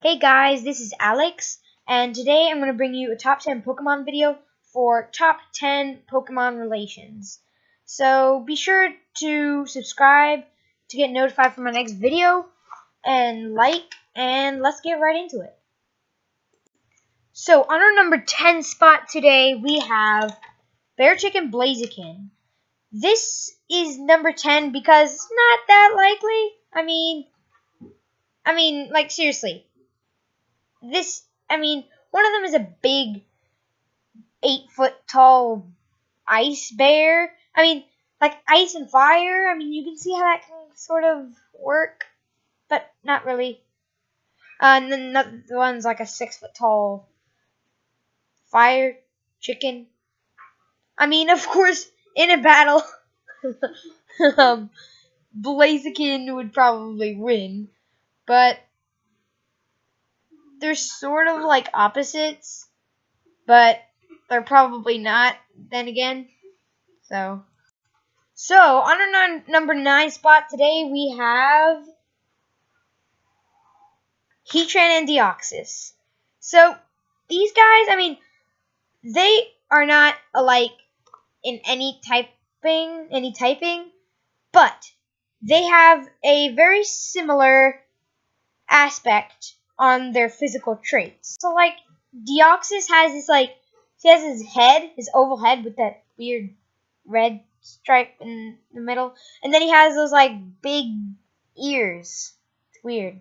Hey guys, this is Alex, and today I'm going to bring you a top 10 Pokemon video for top 10 Pokemon relations. So be sure to subscribe to get notified for my next video, and like, and let's get right into it. So on our number 10 spot today, we have Bearchicken Blaziken. This is number 10 because it's not that likely. I mean, like seriously. One of them is a big 8-foot tall ice bear. Like ice and fire. You can see how that can sort of work, but not really. And then the one's like a 6-foot tall fire chicken. Of course, in a battle, Blaziken would probably win, but they're sort of like opposites, but they're probably not, then again. So on our number 9 spot today, we have Heatran and Deoxys. So, these guys, they are not alike in any typing, but they have a very similar aspect on their physical traits. So, like, Deoxys has this, he has his oval head with that weird red stripe in the middle. And then he has those, big ears. It's weird.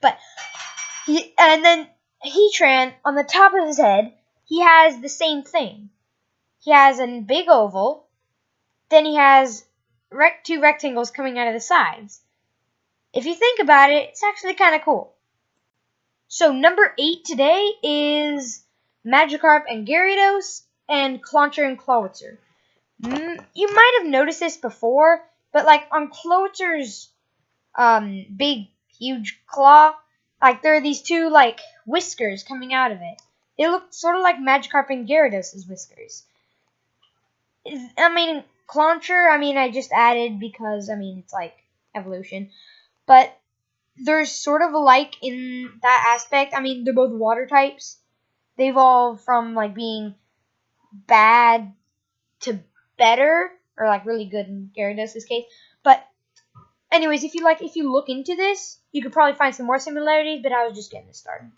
But, and then Heatran, on the top of his head, he has the same thing. He has a big oval. Then he has two rectangles coming out of the sides. If you think about it, it's actually kind of cool. So, number 8 today is Magikarp and Gyarados, and Clauncher and Clawitzer. You might have noticed this before, but on Clawitzer's big, huge claw, there are these two whiskers coming out of it. They look sort of like Magikarp and Gyarados' whiskers. Clauncher, I just added because it's evolution, but they're sort of alike in that aspect. They're both water types. They evolve from being bad to better, or really good in Gyarados' case. But anyways, if you look into this, you could probably find some more similarities, but I was just getting this started.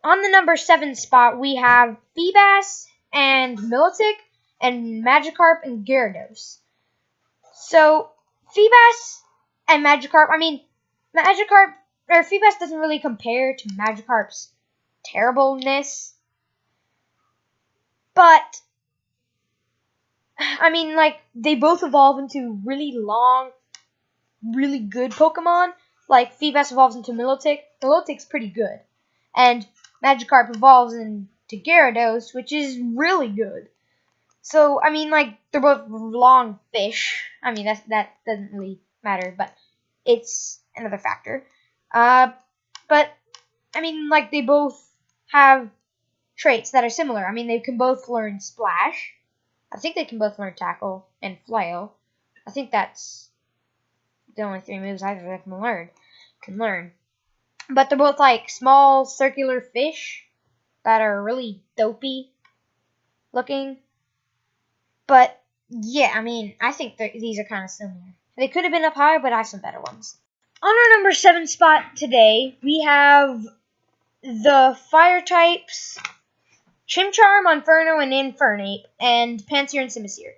On the number 7 spot, we have Feebas and Milotic and Magikarp and Gyarados. So Feebas and Magikarp, Feebas doesn't really compare to Magikarp's terribleness. But, they both evolve into really long, really good Pokemon. Like, Feebas evolves into Milotic. Milotic's pretty good. And Magikarp evolves into Gyarados, which is really good. So, they're both long fish. That doesn't really matter, but it's another factor. But, they both have traits that are similar. They can both learn Splash. I think they can both learn Tackle and Flail. I think that's the only 3 moves either of them can learn. But they're both small circular fish that are really dopey looking. But yeah, I think these are kind of similar. They could have been up higher, but I have some better ones. On our number 7 spot today, we have the fire types Chimchar, Monferno, and Infernape, and Pansear and Simisear.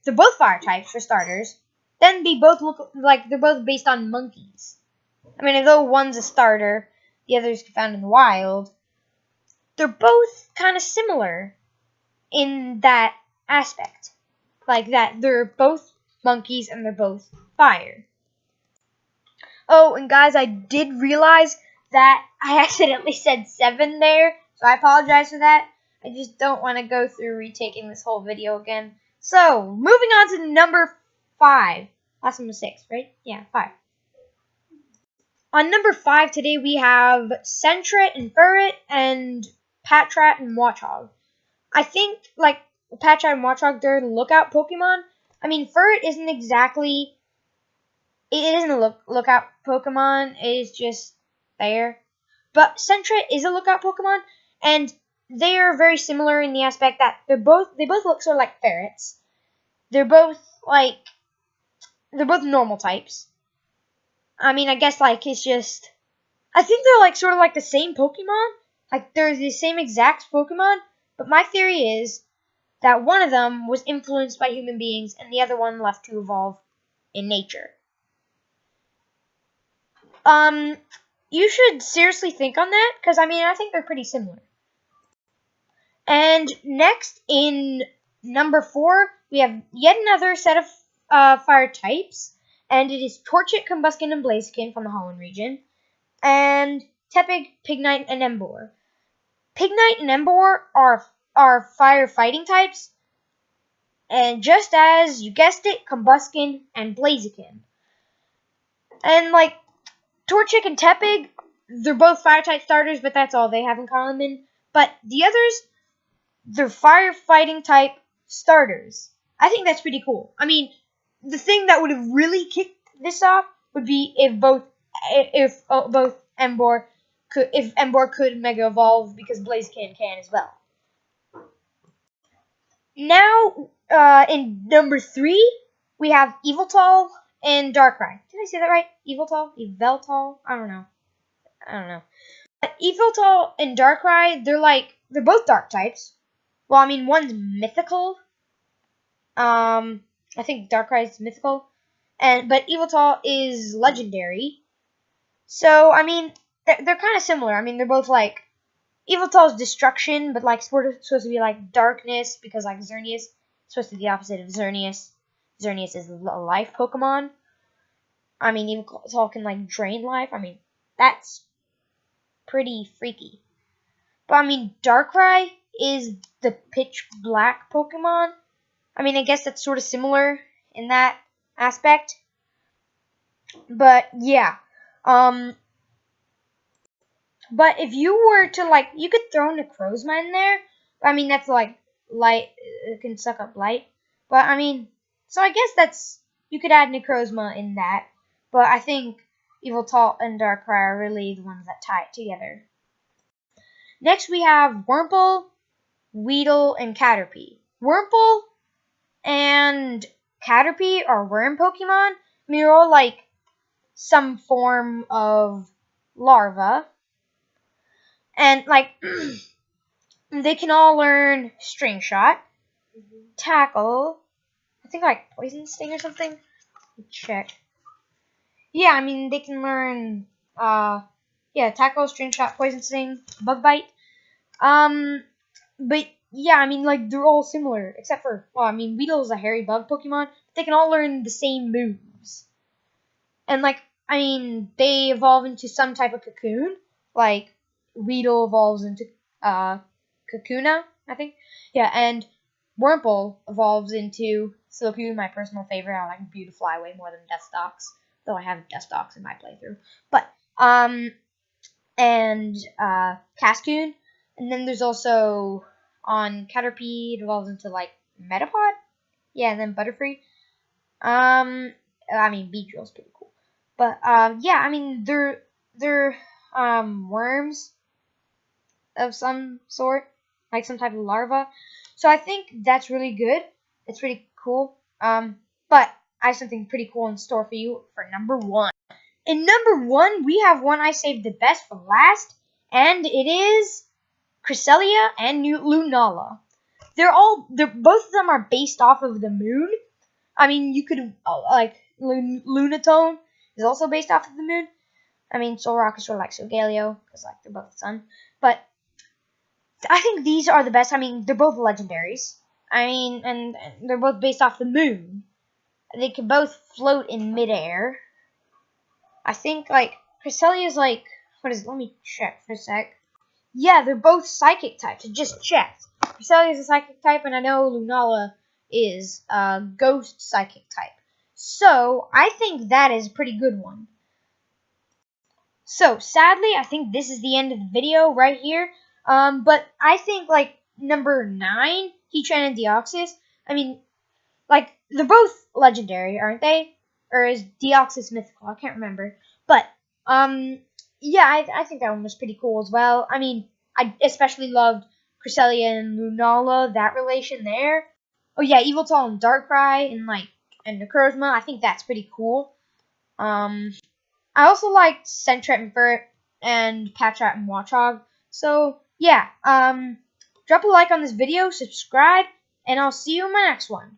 They're both fire types for starters. Then they both look like they're both based on monkeys. Although one's a starter, the other's found in the wild, they're both kind of similar in that aspect. That they're both monkeys and they're both fire. Oh, and guys, I did realize that I accidentally said 7 there, so I apologize for that. I just don't want to go through retaking this whole video again. So, moving on to number 5. Last one was 6, right? Yeah, 5. On number 5 today, we have Sentret and Furret and Patrat and Watchog. I think, Patrat and Watchog, they're lookout Pokemon. Furret isn't exactly... It isn't a lookout Pokemon. It is just there. But Sentra is a lookout Pokemon, and they are very similar in the aspect that they both look sort of like ferrets. They're both normal types. I mean, I guess like it's just I think they're like sort of like the same Pokemon. Like they're the same exact Pokemon, but my theory is that one of them was influenced by human beings and the other one left to evolve in nature. You should seriously think on that, because I mean, I think they're pretty similar. And next, in number 4, we have yet another set of fire types, and it is Torchic, Combuskin, and Blaziken from the Holland region, and Tepig, Pignite, and Emboar. Pignite and Emboar are fire fighting types, and just as you guessed it, Combuskin and Blaziken. And like Torchic and Tepig, they're both fire type starters, but that's all they have in common. But the others, they're fire fighting type starters. I think that's pretty cool. I mean, the thing that would have really kicked this off would be if both Emboar could Mega Evolve, because Blaziken can as well. Now, in number 3, we have Yveltal and Darkrai. Did I say that right? Yveltal? I don't know. But Yveltal and Darkrai, they're both dark types. Well, I mean, one's mythical. I think Darkrai is mythical, but Yveltal is legendary. So, I mean, they're kind of similar. I mean, they're both like Yveltal's destruction, but like supposed to be like darkness, because like Xerneas is supposed to be the opposite of Xerneas. Xerneas is a life Pokemon. I mean, Yveltal can like drain life. I mean, that's pretty freaky. But I mean, Darkrai is the pitch black Pokemon. I mean, I guess that's sort of similar in that aspect. But yeah. But if you were to like, you could throw Necrozma in there. I mean, that's like light, it can suck up light. But I mean, so I guess you could add Necrozma in that. But I think Yveltal and Darkrai are really the ones that tie it together. Next, we have Wurmple, Weedle, and Caterpie. Wurmple and Caterpie are worm Pokemon. I mean, they're all like some form of larva. And like, they can all learn String Shot, Tackle, I think like Poison Sting or something. Let me check. Yeah, I mean, they can learn, Tackle, String Shot, Poison Sting, Bug Bite. But yeah, I mean, like, they're all similar, except for, well, I mean, Weedle is a hairy bug Pokemon. But they can all learn the same moves. And like, I mean, they evolve into some type of cocoon. Like, Weedle evolves into Kakuna, I think. Yeah, and Wurmple evolves into Silcoon, my personal favorite. I like Beautifly way more than Dustox, though I have Dustox in my playthrough. But and Cascoon, and then there's also on Caterpie, it evolves into like Metapod. Yeah, and then Butterfree. I mean, Beedrill's pretty cool. But yeah, I mean, they're worms of some sort, like some type of larva. So I think that's really good. It's pretty cool. But I have something pretty cool in store for you for number 1. In number 1, we have one I saved the best for last, and it is Cresselia and Lunala. Both of them are based off of the moon. I mean, you could like Lunatone is also based off of the moon. I mean, Solrock is sort of like Solgaleo, because like they're both the sun. But I think these are the best. I mean, they're both legendaries. I mean, and they're both based off the moon. They can both float in midair. I think like Cresselia is like, what is it? Let me check for a sec. Yeah, they're both psychic types. I just checked. Cresselia is a psychic type, and I know Lunala is a ghost psychic type. So I think that is a pretty good one. So sadly, I think this is the end of the video right here. But I think like number 9, Heatran and Deoxys. I mean, like they're both legendary, aren't they? Or is Deoxys mythical? I can't remember. But yeah, I think that one was pretty cool as well. I mean, I especially loved Cresselia and Lunala, that relation there. Oh yeah, Yveltal and Darkrai and Necrozma. I think that's pretty cool. I also liked Sentret and Furt and Patrat and Watchog. So yeah, drop a like on this video, subscribe, and I'll see you in my next one.